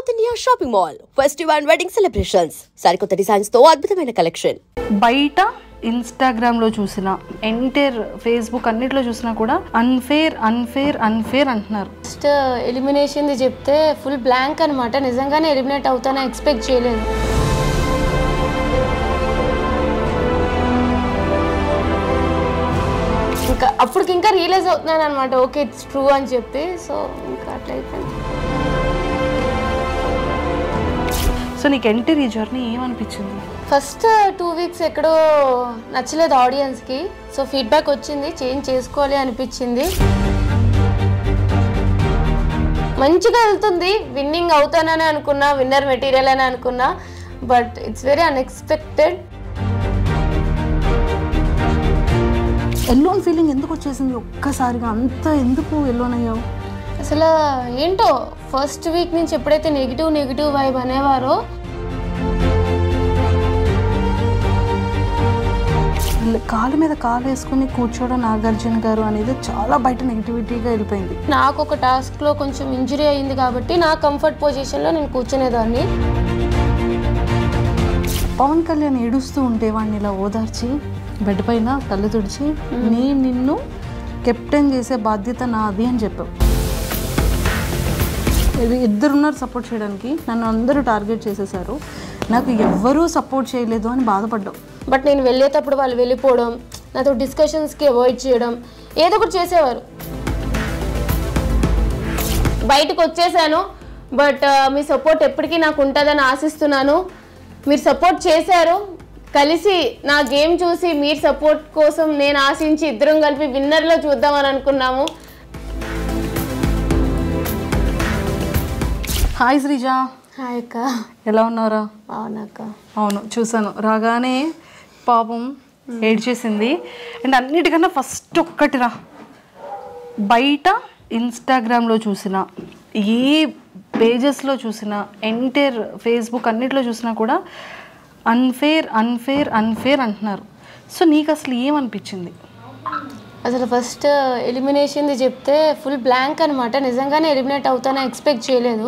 North India shopping mall festival and wedding celebrations సరికొత్త designs తో అద్భుతమైన కలెక్షన్. బయట ఇన్స్టాగ్రామ్ లో చూసినా ఎంటైర్ ఫేస్బుక్ అన్నిట్లో చూసినా కూడా అన్ఫేర్ అంటున్నారు. ఫస్ట్ ఎలిమినేషన్ చెప్తే ఫుల్ బ్లాంక్ అనమాట. నిజంగానే ఎలిమినేట్ అవుతానని ఎక్స్పెక్ట్ చేయలేదు. ఇంకా అప్పటికి ఇంకా రియలైజ్ అవుతున్నాను అనమాట, ఓకే ఇట్స్ ట్రూ అని చెప్పి. సో ఇంకా అట్లా అయిపోయింది. సో నీకు ఎంటర్ ఈ జర్నీ ఏమనిపించింది? ఫస్ట్ 2 వీక్స్ ఎక్కడో నచ్చలేదు ఆడియన్స్కి. సో ఫీడ్బ్యాక్ వచ్చింది, చేంజ్ చేసుకోవాలి అనిపించింది. మంచిగా వెళ్తుంది, విన్నింగ్ అవుతానని అనుకున్నా, విన్నర్ మెటీరియల్ అని అనుకున్నా. But it's very unexpected. Alone feeling ఎందుకు వచ్చేసింది ఒక్కసారిగా? అంత ఎందుకు ఎల్లోన్ అయ్యావు? అసలు ఏంటో ఫస్ట్ వీక్ నుంచి ఎప్పుడైతే నెగిటివ్ వైబ్ అనేవారో, కాలు మీద కాలు వేసుకుని కూర్చోవడం నాగార్జున గారు అనేది చాలా బయట నెగిటివిటీగా వెళ్ళిపోయింది. నాకు ఒక టాస్క్లో కొంచెం ఇంజరీ అయింది కాబట్టి నా కంఫర్ట్ పొజిషన్లో నేను కూర్చునేదాన్ని. పవన్ కళ్యాణ్ ఏడుస్తూ ఉంటే వాడిని ఇలా ఓదార్చి బెడ్ పైన కళ్ళు తుడిచి నిన్ను కెప్టెన్ చేసే బాధ్యత నాది అని చెప్పావు. ఇద్దరున్నారు సపోర్ట్ చేయడానికి, నన్ను అందరూ టార్గెట్ చేసేసారు, నాకు ఎవ్వరూ సపోర్ట్ చేయలేదు అని బాధపడ్డావు. బట్ నేను వెళ్ళేటప్పుడు వాళ్ళు వెళ్ళిపోవడం, నాతో డిస్కషన్స్కి అవాయిడ్ చేయడం, ఏదో ఒకటి చేసేవారు. బయటకు వచ్చేసాను, బట్ మీ సపోర్ట్ ఎప్పటికీ నాకు ఉంటుందని ఆశిస్తున్నాను. మీరు సపోర్ట్ చేశారు, కలిసి నా గేమ్ చూసి మీరు సపోర్ట్ కోసం నేను ఆశించి ఇద్దరం కలిపి విన్నర్లో చూద్దామని అనుకున్నాము. హాయ్ శ్రీజ. హాయ్ అక్క, ఎలా ఉన్నారా? అవునక్క. అవును, చూసాను. రాగానే పాపం ఏడ్చేసింది. అండ్ అన్నిటికన్నా ఫస్ట్ ఒక్కటిరా, బయట ఇన్స్టాగ్రామ్లో చూసినా, ఏ పేజెస్లో చూసినా, ఎంటైర్ ఫేస్బుక్ అన్నిట్లో చూసినా కూడా అన్ఫేర్ అంటున్నారు. సో నీకు అసలు ఏమనిపించింది? అసలు ఫస్ట్ ఎలిమినేషన్ చెప్తే ఫుల్ బ్లాంక్ అనమాట. నిజంగానే ఎలిమినేట్ అవుతానని ఎక్స్పెక్ట్ చేయలేదు.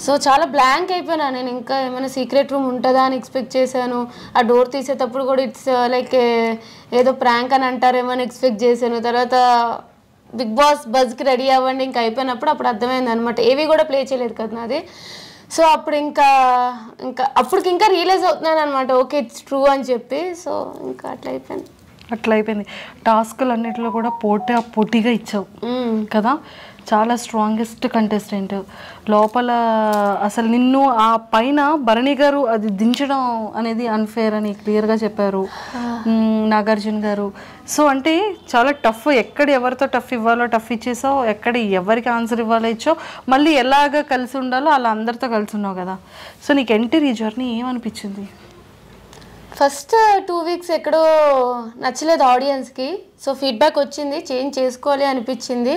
సో చాలా బ్లాంక్ అయిపోయినా. నేను ఇంకా ఏమైనా సీక్రెట్ రూమ్ ఉంటుందా అని ఎక్స్పెక్ట్ చేశాను. ఆ డోర్ తీసేటప్పుడు కూడా ఇట్స్ లైక్ ఏదో ప్రాంక్ అని అంటారేమో అని ఎక్స్పెక్ట్ చేశాను. తర్వాత బిగ్ బాస్ బజ్కి రెడీ అవ్వండి ఇంకా అయిపోయినప్పుడు అప్పుడు అర్థమైంది అనమాట. ఏవి కూడా ప్లే చేయలేదు కదా నాది. సో అప్పుడు ఇంకా అప్పటికి ఇంకా రియలైజ్ అవుతున్నాను అనమాట, ఓకే ఇట్స్ ట్రూ అని చెప్పి. సో ఇంకా అట్లా అయిపోయింది. టాస్కులు అన్నిటిలో కూడా పోటీగా ఇచ్చావు కదా, చాలా స్ట్రాంగెస్ట్ కంటెస్టెంట్. లోపల అసలు నిన్ను ఆ పైన భరణి గారు అది దించడం అనేది అన్ఫేర్ అని క్లియర్గా చెప్పారు నాగార్జున గారు. సో అంటే చాలా టఫ్, ఎక్కడ ఎవరితో టఫ్ ఇవ్వాలో టఫ్ ఇచ్చేసావు, ఎక్కడ ఎవరికి ఆన్సర్ ఇవ్వాలో ఇచ్చావు, మళ్ళీ ఎలాగ కలిసి ఉండాలో అలా అందరితో కలిసి ఉన్నావు కదా. సో నీకు ఎంటర్ ఈ జర్నీ ఏమనిపించింది? ఫస్ట్ 2 వీక్స్ ఎక్కడో నచ్చలేదు ఆడియన్స్కి. సో ఫీడ్బ్యాక్ వచ్చింది, చేంజ్ చేసుకోవాలి అనిపించింది.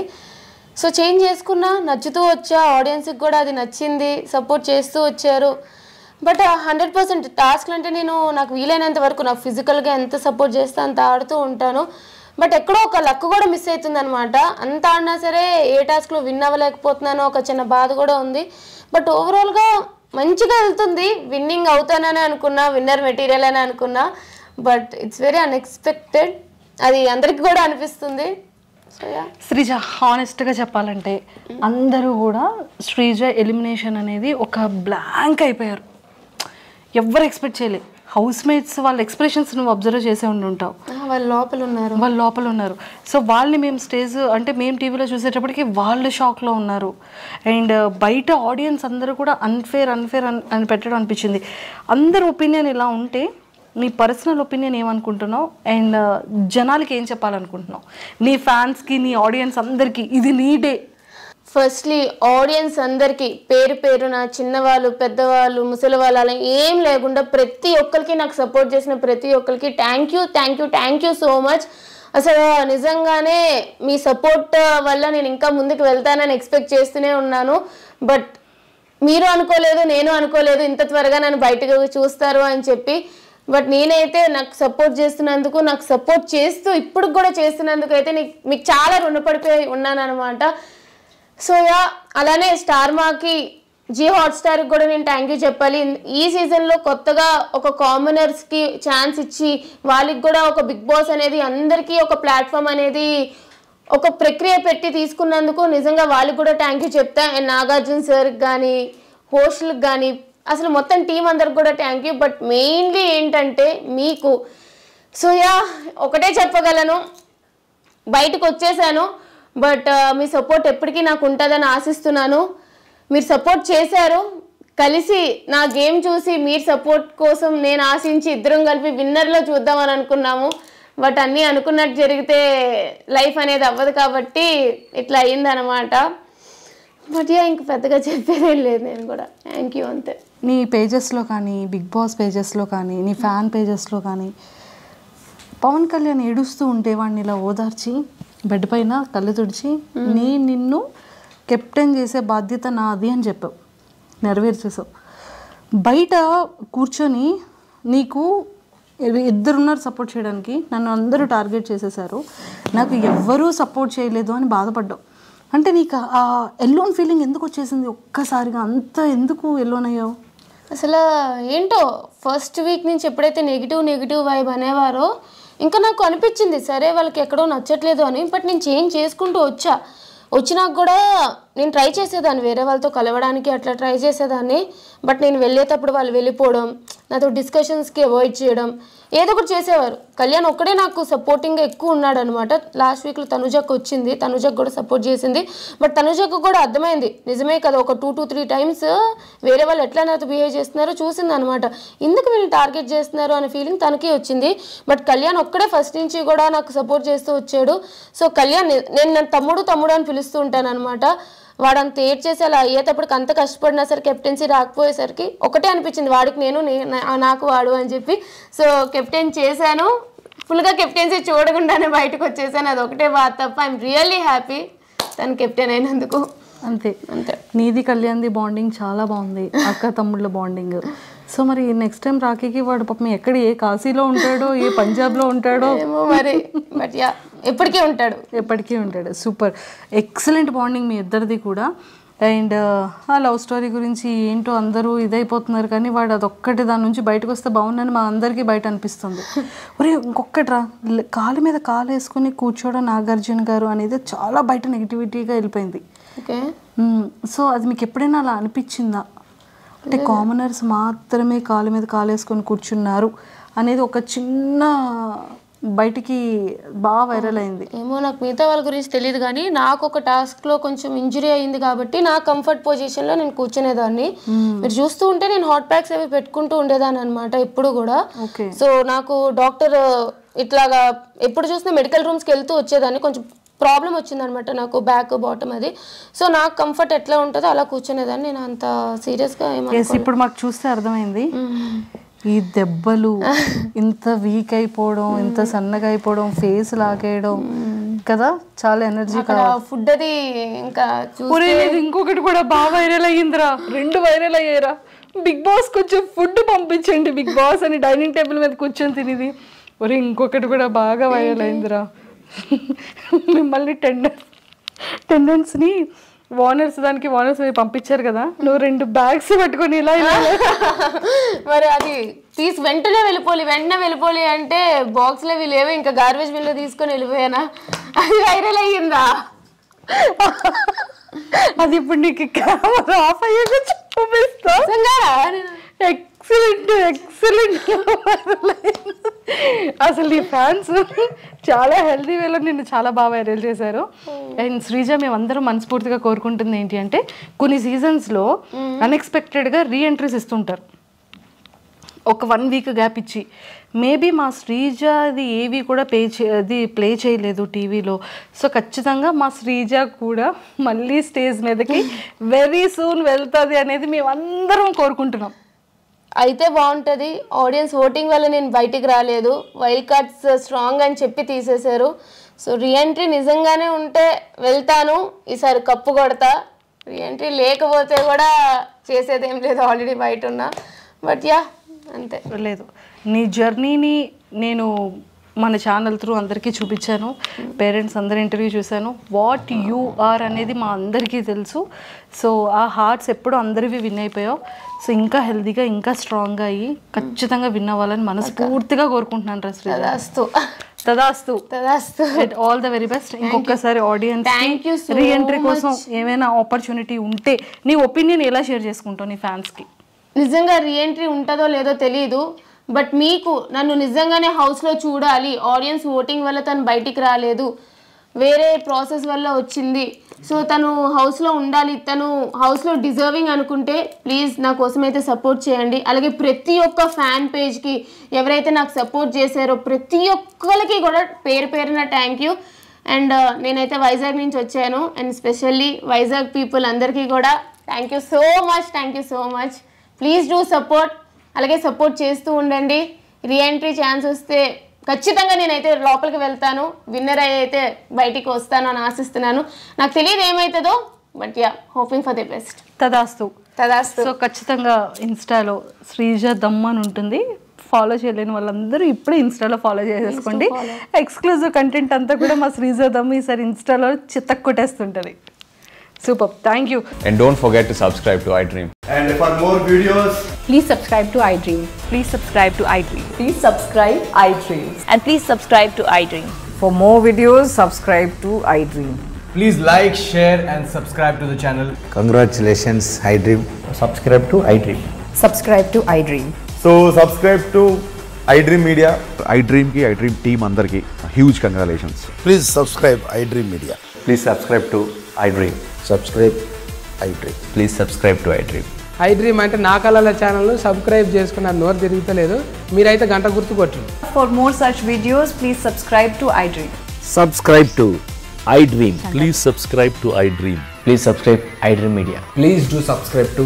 సో చేంజ్ చేసుకున్నా, నచ్చుతూ వచ్చా, ఆడియన్స్కి కూడా అది నచ్చింది, సపోర్ట్ చేస్తూ వచ్చారు. బట్ 100% టాస్క్లు అంటే నాకు వీలైనంత వరకు నాకు ఫిజికల్గా ఎంత సపోర్ట్ చేస్తే అంత ఆడుతూ ఉంటాను. బట్ ఎక్కడో ఒక లక్ కూడా మిస్ అవుతుంది అనమాట. అంత ఆడినా సరే ఏ టాస్క్లో విన్ అవ్వలేకపోతున్నానో ఒక చిన్న బాధ కూడా ఉంది. బట్ ఓవరాల్గా మంచిగా వెళ్తుంది, విన్నింగ్ అవుతానని అనుకున్నా, విన్నర్ మెటీరియల్ అని అనుకున్నా. బట్ ఇట్స్ వెరీ అన్ఎక్స్పెక్టెడ్, అది అందరికీ కూడా అనిపిస్తుంది. శ్రీజ, హానెస్ట్గా చెప్పాలంటే అందరూ కూడా శ్రీజ ఎలిమినేషన్ అనేది ఒక బ్లాంక్ అయిపోయారు. ఎవరు ఎక్స్పెక్ట్ చేయలేదు. హౌస్ మేట్స్ వాళ్ళ ఎక్స్ప్రెషన్స్ నువ్వు అబ్జర్వ్ చేసే ఉంటావు. వాళ్ళు లోపల ఉన్నారు. సో వాళ్ళని మేము టీవీలో చూసేటప్పటికి వాళ్ళు షాక్లో ఉన్నారు. అండ్ బయట ఆడియన్స్ అందరూ కూడా అన్ఫేర్ అని పెట్టడం అనిపించింది. అందరి ఒపీనియన్ ఇలా ఉంటే నీ పర్సనల్ ఒపీనియన్ ఏమనుకుంటున్నావు అండ్ జనాలకి ఏం చెప్పాలనుకుంటున్నావు? నీ ఫ్యాన్స్కి, నీ ఆడియన్స్ అందరికీ ఇది నీ డే. ఫస్ట్లీ ఆడియన్స్ అందరికీ పేరున, చిన్నవాళ్ళు, పెద్దవాళ్ళు, ముసలి వాళ్ళు అలా ఏం లేకుండా ప్రతి ఒక్కరికి, నాకు సపోర్ట్ చేసిన ప్రతి ఒక్కరికి థ్యాంక్ యూ సో మచ్. అసలు నిజంగానే మీ సపోర్ట్ వల్ల నేను ఇంకా ముందుకు వెళ్తానని ఎక్స్పెక్ట్ చేస్తూనే ఉన్నాను. బట్ మీరు అనుకోలేదు, నేను అనుకోలేదు ఇంత త్వరగా నన్ను బయటకు చూస్తారు అని చెప్పి. బట్ నేనైతే నాకు సపోర్ట్ చేస్తున్నందుకు, నాకు సపోర్ట్ చేస్తూ ఇప్పుడు కూడా చేస్తున్నందుకు అయితే మీకు చాలా రుణపడిపోయి ఉన్నాను అనమాట. సో అలానే స్టార్ మాకి జీ హాట్స్టార్కి కూడా నేను థ్యాంక్ యూ చెప్పాలి. ఈ సీజన్లో కొత్తగా ఒక కామనర్స్కి ఛాన్స్ ఇచ్చి వాళ్ళకి కూడా ఒక బిగ్ బాస్ అనేది అందరికీ ఒక ప్లాట్ఫామ్ అనేది ఒక ప్రక్రియ పెట్టి తీసుకున్నందుకు నిజంగా వాళ్ళకి కూడా థ్యాంక్ యూ చెప్తా. అండ్ నాగార్జున సార్కి కానీ హోస్ట్లకు కానీ అసలు మొత్తం టీం అందరికి కూడా థ్యాంక్ యూ. బట్ మెయిన్లీ ఏంటంటే మీకు సో ఒకటే చెప్పగలను, బయటకు వచ్చేసాను బట్ మీ సపోర్ట్ ఎప్పటికీ నాకు ఉంటుందని ఆశిస్తున్నాను. మీరు సపోర్ట్ చేశారు, కలిసి నా గేమ్ చూసి మీరు సపోర్ట్ కోసం నేను ఆశించి ఇద్దరం కలిపి విన్నర్లో చూద్దామని అనుకున్నాము. బట్ అన్నీ అనుకున్నట్టు జరిగితే లైఫ్ అనేది అవ్వదు కాబట్టి ఇట్లా అయ్యిందనమాట. బట్ ఇంక పెద్దగా చెప్పేదేం లేదు, నేను కూడా థ్యాంక్ యూ అంతే. నీ పేజెస్లో కానీ బిగ్ బాస్ పేజెస్లో కానీ నీ ఫ్యాన్ పేజెస్లో కానీ పవన్ కళ్యాణ్ ఏడుస్తూ ఉంటే వాడిని ఇలా ఓదార్చి బెడ్ పైన కళ్ళు తుడిచి నిన్ను కెప్టెన్ చేసే బాధ్యత నాది అని చెప్పావు, నెరవేర్చేసావు. బయట కూర్చొని నీకు ఇద్దరున్నారు సపోర్ట్ చేయడానికి, నన్ను అందరూ టార్గెట్ చేసేసారు, నాకు ఎవ్వరూ సపోర్ట్ చేయలేదు అని బాధపడ్డావు. అంటే నీకు ఆ ఎల్లోన్ ఫీలింగ్ ఎందుకు వచ్చేసింది ఒక్కసారిగా? అంత ఎందుకు ఎల్లోన్ అయ్యావు? అసలు ఏంటో ఫస్ట్ వీక్ నుంచి ఎప్పుడైతే నెగిటివ్ వైబ్ అనేవారో ఇంకా నాకు అనిపించింది సరే వాళ్ళకి ఎక్కడో నచ్చట్లేదు అని. బట్ నేను చేంజ్ చేసుకుంటూ వచ్చినాక కూడా నేను ట్రై చేసేదాన్ని వేరే వాళ్ళతో కలవడానికి, అట్లా ట్రై చేసేదాన్ని. బట్ నేను వెళ్ళేటప్పుడు వాళ్ళు వెళ్ళిపోవడం, నాతో డిస్కషన్స్కి అవాయిడ్ చేయడం, ఏదో ఒకటి చేసేవారు. కళ్యాణ్ ఒక్కడే నాకు సపోర్టింగ్గా ఎక్కువ ఉన్నాడు అనమాట. లాస్ట్ వీక్లో తనుజకు వచ్చింది, తనుజకు కూడా సపోర్ట్ చేసింది. బట్ తనుజకు కూడా అర్థమైంది నిజమే కదా, ఒక 2 to 3 times వేరే వాళ్ళు ఎట్లా నాతో బిహేవ్ చేస్తున్నారో చూసింది అనమాట. ఎందుకు వీళ్ళు టార్గెట్ చేస్తున్నారు అనే ఫీలింగ్ తనకి వచ్చింది. బట్ కళ్యాణ్ ఒక్కడే ఫస్ట్ నుంచి కూడా నాకు సపోర్ట్ చేస్తూ వచ్చాడు. సో కళ్యాణ్ నేను నన్ను తమ్ముడు అని పిలుస్తూ ఉంటాను అనమాట. వాడంత ఏడ్చేసి అలా అయ్యేటప్పటికి అంత కష్టపడినా సరే కెప్టెన్సీ రాకపోయేసరికి ఒకటే అనిపించింది, వాడికి నేను నాకు వాడు అని చెప్పి. సో కెప్టెన్ చేశాను, ఫుల్గా కెప్టెన్సీ చూడకుండానే బయటకు వచ్చేసాను. అది ఒకటే బాధ తప్ప ఐఎమ్ రియల్లీ హ్యాపీ తను కెప్టెన్ అయినందుకు. అంతే. నీది కళ్యాణ్ది బాండింగ్ చాలా బాగుంది, అక్క తమ్ముళ్ళ బాండింగ్. సో మరి నెక్స్ట్ టైం రాఖీకి వాడు పాపం ఎక్కడ, ఏ కాశీలో ఉంటాడో ఏ పంజాబ్లో ఉంటాడో ఏమో మరి. బట్ ఎప్పటికీ ఉంటాడు. సూపర్, ఎక్సలెంట్ బాండింగ్ మీ ఇద్దరిది కూడా. అండ్ ఆ లవ్ స్టోరీ గురించి ఏంటో అందరూ ఇదైపోతున్నారు కానీ వాడు అదొక్కటి దాని నుంచి బయటకు వస్తే బాగుందని మా అందరికీ బయట అనిపిస్తుంది. ఒరే ఇంకొకటిరా, కాలు మీద కాలు వేసుకుని కూర్చోవడం నాగార్జున గారు అనేది చాలా బయట నెగిటివిటీగా వెళ్ళిపోయింది. ఓకే, సో అది మీకు ఎప్పుడైనా అలా అనిపించిందా? అంటే కామనర్స్ మాత్రమే కాలు మీద కాలు వేసుకొని కూర్చున్నారు అనేది ఒక చిన్న బయటికి బాగా వైరల్ అయింది. ఏమో నాకు మిగతా వాళ్ళ గురించి తెలియదు కానీ నాకు ఒక టాస్క్లో కొంచెం ఇంజురీ అయింది కాబట్టి నా కంఫర్ట్ పొజిషన్లో నేను కూర్చునేదాన్ని. మీరు చూస్తూ ఉంటే నేను హాట్ ప్యాక్స్ అవి పెట్టుకుంటూ ఉండేదాన్ని అనమాట ఎప్పుడు కూడా. సో నాకు డాక్టర్ ఇట్లాగా ఎప్పుడు చూసినా మెడికల్ రూమ్స్కి వెళ్తూ వచ్చేదాన్ని. కొంచెం ప్రాబ్లం వచ్చిందనమాట నాకు, బ్యాక్ బాటమ్ అది. సో నాకు కంఫర్ట్ ఎట్లా ఉంటుందో అలా కూర్చునేదాన్ని. నేను అంత సీరియస్గా ఇప్పుడు మాకు చూస్తే అర్థమైంది, ఈ దెబ్బలు ఇంత వీక్ అయిపోవడం, ఇంత సన్నగా అయిపోవడం, ఫేస్ లాగేయడం కదా, చాలా ఎనర్జీ ఫుడ్ అది. ఇంకా ఇంకొకటి కూడా బాగా వైరల్ అయ్యిందిరా, 2 వైరల్ అయ్యారా. బిగ్ బాస్ కొంచెం ఫుడ్ పంపించండి బిగ్ బాస్ అని డైనింగ్ టేబుల్ మీద కూర్చొని తినేది. ఒరే ఇంకొకటి కూడా బాగా వైరల్ అయిందిరా, మిమ్మల్ని టెండెన్స్ని వార్నర్స్ పంపించారు కదా, నువ్వు 2 bags పట్టుకొని ఇలా మరి అది వెంటనే వెళ్ళిపోలి అంటే బాక్స్లో లేవు, ఇంకా గార్బేజ్ బిన్లో తీసుకొని వెళ్ళిపోయానా, అది వైరల్ అయ్యిందా? అది ఇప్పుడు నీకు కెమెరా ఆఫ్ అయ్యాక చూపిస్తా. ఎక్సలెంట్ అసలు నీ ఫ్యాన్స్ చాలా హెల్తీ వేలో నిన్ను చాలా బాగా వైరల్ చేశారు. అండ్ శ్రీజ, మేమందరం మనస్ఫూర్తిగా కోరుకుంటుంది ఏంటి అంటే కొన్ని సీజన్స్లో అన్ఎక్స్పెక్టెడ్గా రీఎంట్రీస్ ఇస్తుంటారు, ఒక 1 week గ్యాప్ ఇచ్చి. మేబీ మా శ్రీజ అది ఏవి కూడా ప్లే చేయలేదు టీవీలో. సో ఖచ్చితంగా మా శ్రీజ కూడా మళ్ళీ స్టేజ్ మీదకి వెరీ సూన్ వెళ్తుంది అనేది మేమందరం కోరుకుంటున్నాం. అయితే బాగుంటుంది. ఆడియన్స్ ఓటింగ్ వల్ల నేను బయటికి రాలేదు, వైల్డ్ కార్డ్స్ స్ట్రాంగ్ అని చెప్పి తీసేశారు. సో రీఎంట్రీ నిజంగానే ఉంటే వెళ్తాను, ఈసారి కప్పు కొడతా. రీఎంట్రీ లేకపోతే కూడా చేసేదేం లేదు, ఆల్రెడీ బయట ఉన్నా. బట్ అంతే. లేదు, నీ జర్నీని నేను మన ఛానల్ త్రూ అందరికీ చూపించాను, పేరెంట్స్ అందరి ఇంటర్వ్యూ చూశాను. వాట్ యు ఆర్ అనేది మా అందరికీ తెలుసు. సో ఆ హార్ట్స్ ఎప్పుడు అందరివి విన్ అయిపోయావు. సో ఇంకా హెల్తీగా ఇంకా స్ట్రాంగ్గా అయ్యి ఖచ్చితంగా విన్ అవ్వాలని మనస్ఫూర్తిగా కోరుకుంటున్నాను. తదాస్తు ఆల్ ద వెరీ బెస్ట్. ఇంకొకసారి ఆడియన్స్ రీఎంట్రీ కోసం ఏమైనా ఆపర్చునిటీ ఉంటే నీ ఒపీనియన్ ఎలా షేర్ చేసుకుంటావు నీ ఫ్యాన్స్కి? నిజంగా రీఎంట్రీ ఉంటుందో లేదో తెలియదు, బట్ మీకు నన్ను నిజంగానే హౌస్లో చూడాలి, ఆడియన్స్ ఓటింగ్ వల్ల తను బయటికి రాలేదు, వేరే ప్రాసెస్ వల్ల వచ్చింది, సో తను హౌస్లో ఉండాలి, తను హౌస్లో డిజర్వింగ్ అనుకుంటే ప్లీజ్ నా కోసం అయితే సపోర్ట్ చేయండి. అలాగే ప్రతి ఒక్క ఫ్యాన్ పేజ్కి ఎవరైతే నాకు సపోర్ట్ చేశారో ప్రతి ఒక్కరికి కూడా పేరు పేరున థ్యాంక్ యూ. అండ్ నేనైతే వైజాగ్ నుంచి వచ్చాను, అండ్ స్పెషల్లీ వైజాగ్ పీపుల్ అందరికీ కూడా thank you so much. Please do support. అలాగే సపోర్ట్ చేస్తూ ఉండండి. రీఎంట్రీ ఛాన్స్ వస్తే ఖచ్చితంగా నేనైతే లోపలికి వెళ్తాను, విన్నర్ అయితే బయటికి వస్తాను అని ఆశిస్తున్నాను. నాకు తెలియదు ఏమవుతుందో, but yeah hoping for the best. తదాస్తు. సో ఖచ్చితంగా ఇన్స్టాలో శ్రీజ దమ్ అని ఉంటుంది. ఫాలో చేయలేని వాళ్ళందరూ ఇప్పుడే ఇన్స్టాలో ఫాలో చేసేసుకోండి. ఎక్స్క్లూజివ్ కంటెంట్ అంతా కూడా మా శ్రీజ దమ్ ఈసారి ఇన్స్టాలో చిత్తకు కొట్టేస్తుంటుంది. Super. Thank you. And don't forget to subscribe to iDream. And for more videos, please subscribe to iDream. Please subscribe to iDream. Please subscribe iDream. And please subscribe to iDream. For more videos, subscribe to iDream. please like, share and subscribe to the channel. Congratulations, iDream. Subscribe to iDream. Subscribe to iDream. So subscribe to iDream Media. iDream ki iDream team andarki huge congratulations. Please subscribe iDream Media. Please subscribe to iDream. Subscribe iDream. Please subscribe to iDream. iDream అంటే నా కళల channel subscribe చేసుకున్న నోరు తిరుగుతలేదు, మీరైతే గంట గుర్తు కొట్టండి. For more such videos, please subscribe to iDream. Subscribe to iDream. Please subscribe to iDream. Please subscribe iDream Media. Please do subscribe to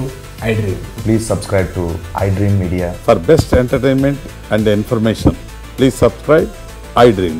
iDream. Please subscribe to iDream Media. For best entertainment and information, please subscribe iDream.